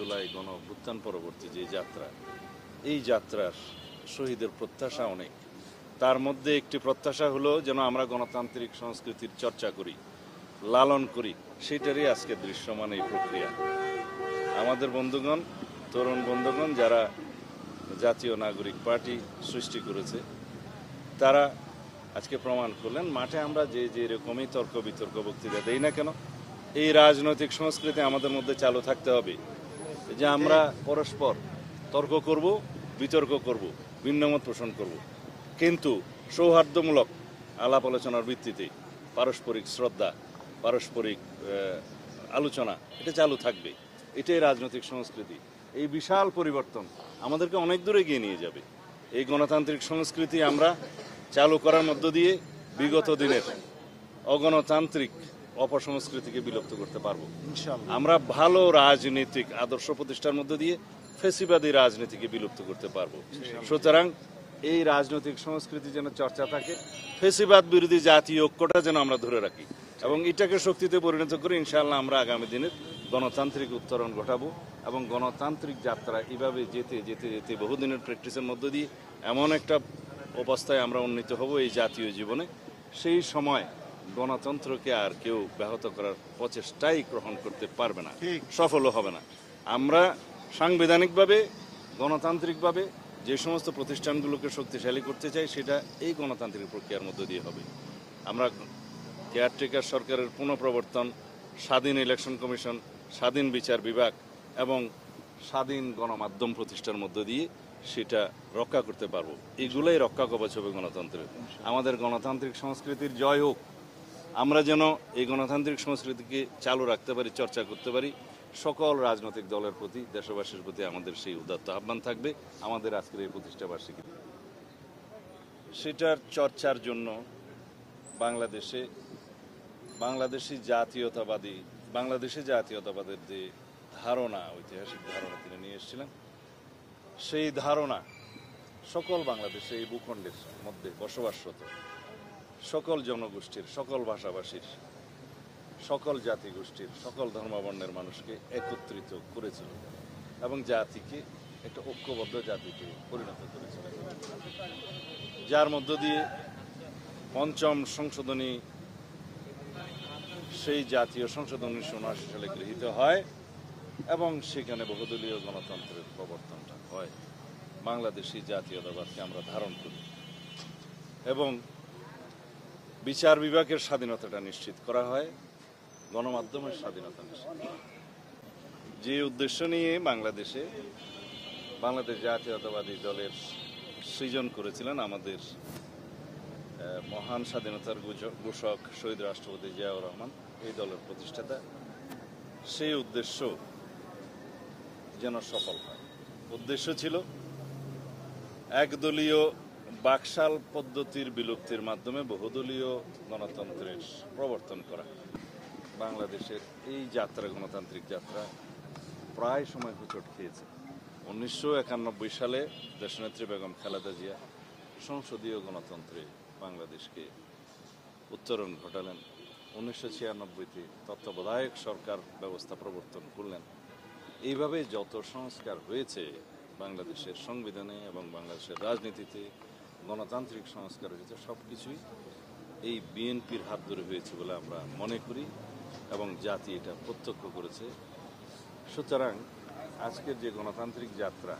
জুলাই গণ অভ্যুত্থান পরবর্তী যে যাত্রা, এই যাত্রার শহীদের প্রত্যাশা অনেক। তার মধ্যে একটি প্রত্যাশা হলো যেন আমরা গণতান্ত্রিক সংস্কৃতির চর্চা করি, লালন করি, সেটারই আজকে দৃশ্যমান এই প্রক্রিয়া। আমাদের বন্ধুগণ, তরুণ বন্ধুগণ যারা জাতীয় নাগরিক পার্টি সৃষ্টি করেছে, তারা আজকে প্রমাণ করলেন মাঠে আমরা যে যে রকমই তর্ক বিতর্ক বক্তৃতা দেই না কেন, এই রাজনৈতিক সংস্কৃতি আমাদের মধ্যে চালু থাকতে হবে যে আমরা পরস্পর তর্ক করব, বিতর্ক করব, ভিন্নমত পোষণ করব, কিন্তু সৌহার্দ্যমূলক আলাপ আলোচনার ভিত্তিতে পারস্পরিক শ্রদ্ধা, পারস্পরিক আলোচনা এটা চালু থাকবে। এটাই রাজনৈতিক সংস্কৃতি। এই বিশাল পরিবর্তন আমাদেরকে অনেক দূরে এগিয়ে নিয়ে যাবে। এই গণতান্ত্রিক সংস্কৃতি আমরা চালু করার মধ্য দিয়ে বিগত দিনের অগণতান্ত্রিক অপসংস্কৃতিকে বিলুপ্ত করতে পারবো। আমরা ভালো রাজনৈতিক আদর্শ প্রতিষ্ঠার মধ্য দিয়ে ফেসিবাদী রাজনীতিকে বিলুপ্ত করতে পারবো। সুতরাং এই রাজনৈতিক সংস্কৃতি যেন চর্চা থাকে, ফেসিবাদ বিরোধী জাতীয় ঐক্যটা যেন আমরা ধরে রাখি এবং এটাকে শক্তিতে পরিণত করে ইনশাআল্লাহ আমরা আগামী দিনের গণতান্ত্রিক উত্তরণ ঘটাবো এবং গণতান্ত্রিক যাত্রা এভাবে যেতে যেতে যেতে বহুদিনের প্র্যাকটিসের মধ্য দিয়ে এমন একটা অবস্থায় আমরা উন্নীত হব এই জাতীয় জীবনে, সেই সময় গণতন্ত্রকে আর কেউ ব্যাহত করার প্রচেষ্টাই গ্রহণ করতে পারবে না, সফলও হবে না। আমরা সাংবিধানিকভাবে গণতান্ত্রিকভাবে যে সমস্ত প্রতিষ্ঠানগুলোকে শক্তিশালী করতে চাই সেটা এই গণতান্ত্রিক প্রক্রিয়ার মধ্য দিয়ে হবে। আমরা কেয়ারটেকার সরকারের পুনঃপ্রবর্তন, স্বাধীন ইলেকশন কমিশন, স্বাধীন বিচার বিভাগ এবং স্বাধীন গণমাধ্যম প্রতিষ্ঠার মধ্য দিয়ে সেটা রক্ষা করতে পারবো। এগুলোই রক্ষা কবচ হবে গণতন্ত্রের। আমাদের গণতান্ত্রিক সংস্কৃতির জয় হোক। আমরা যেন এই গণতান্ত্রিক সংস্কৃতিকে চালু রাখতে পারি, চর্চা করতে পারি। সকল রাজনৈতিক দলের প্রতি, দেশবাসীর প্রতি আমাদের সেই উদাত্ত আহ্বান থাকবে আমাদের আজকের এই প্রতিষ্ঠা বার্ষিকী। সেটার চর্চার জন্য বাংলাদেশি জাতীয়তাবাদের যে ধারণা, ঐতিহাসিক ধারণা তিনি নিয়ে এসেছিলেন, সেই ধারণা সকল বাংলাদেশে এই ভূখণ্ডের মধ্যে বসবাসরত সকল জনগোষ্ঠীর, সকল ভাষাভাষীর, সকল জাতিগোষ্ঠীর, সকল ধর্মবর্ণের মানুষকে একত্রিত করেছিল এবং জাতিকে একটা ঐক্যবদ্ধ জাতিকে পরিণত করেছিল, যার মধ্য দিয়ে পঞ্চম সংশোধনী, সেই জাতীয় সংশোধনী 1979 সালে গৃহীত হয় এবং সেখানে বহুদলীয় গণতন্ত্রের প্রবর্তনটা হয়। বাংলাদেশি জাতীয়তাবাদকে আমরা ধারণ করি এবং বিচার বিভাগের স্বাধীনতাটা নিশ্চিত করা হয়, গণমাধ্যমের স্বাধীনতা নিশ্চিত। যে উদ্দেশ্য নিয়ে বাংলাদেশ জাতীয়তাবাদী দলের সৃজন করেছিলেন আমাদের মহান স্বাধীনতার ঘোষক শহীদ রাষ্ট্রপতি জিয়াউর রহমান, এই দলের প্রতিষ্ঠাতা, সেই উদ্দেশ্য যেন সফল হয়। উদ্দেশ্য ছিল একদলীয় বাকশাল পদ্ধতির বিলুপ্তির মাধ্যমে বহুদলীয় গণতন্ত্রের প্রবর্তন করা। বাংলাদেশের এই যাত্রা, গণতান্ত্রিক যাত্রা প্রায় সময় হোঁচট খেয়েছে। 1991 সালে দেশনেত্রী বেগম খালেদা জিয়া সংসদীয় গণতন্ত্রে বাংলাদেশকে উত্তরণ ঘটালেন। 1996-তে তত্ত্বাবধায়ক সরকার ব্যবস্থা প্রবর্তন করলেন। এইভাবে যত সংস্কার হয়েছে বাংলাদেশের সংবিধানে এবং বাংলাদেশের রাজনীতিতে, গণতান্ত্রিক সংস্কার হয়েছে, সব কিছুই এই বিএনপির হাত ধরে হয়েছে বলে আমরা মনে করি এবং জাতি এটা প্রত্যক্ষ করেছে। সুতরাং আজকের যে গণতান্ত্রিক যাত্রা,